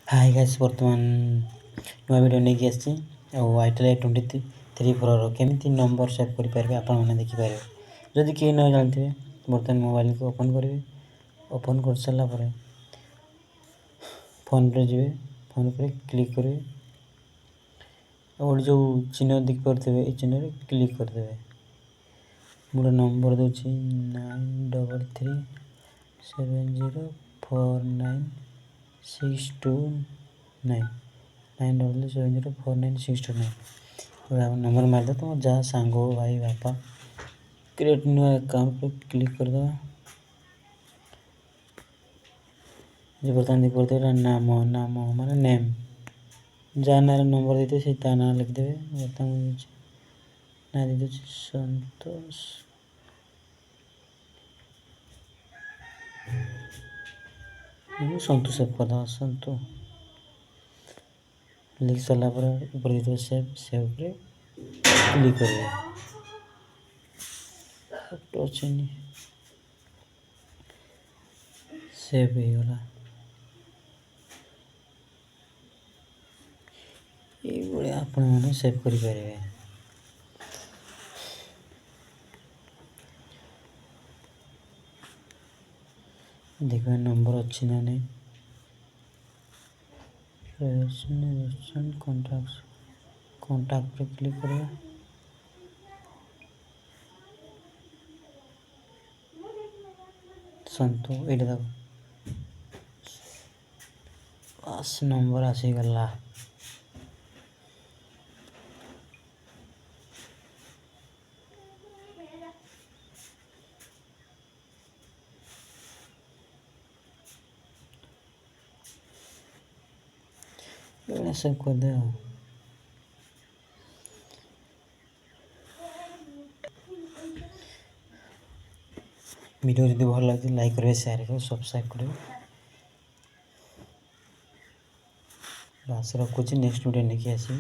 Hi guys बर्तमान नुआ video नहीं आसी आईटेल 23 प्रो केमी नंबर सेव करेंगे आपने देखिपारे जदि किए न जानते बर्तमान मोबाइल को ओपन करेंगे। ओपन कर सारापर फोन पे जी फोन पे क्लिक करेंगे और जो चिन्ह दिख पारे ये चिन्ह क्लिक करदे। मोर नंबर दूसरी 9337049629 9337049629 नंबर मारदे तो जहाँ सांग हो भाई बापा क्रिएट न्यू अकाउंट पर क्लिक कर दो। जो बर्तमान देख पाते नाम नाम माने नेम जहाँ ना नंबर देते से ता ना लिख देवे। बर्तमान ना दे संतोष संतोष सेव कर दो। संतोष लिख सारा पर ऊपर देते सेव सेव पे क्लिक करेंगे। टच नहीं सेव हो गला ये आपण मैंने सेव कर पारे। देखो नंबर अच्छी ना नहीं कॉन्टैक्ट पर क्लिक करेगा। संतु ये देखो पास नंबर आसीगला। सब कर दे वीडियो जब भल लगे लाइक करेंगे शेयर करेंगे सब्सक्राइब करेंगे। बस रखुच्छी नेक्स्ट वीडियो नहीं आसी।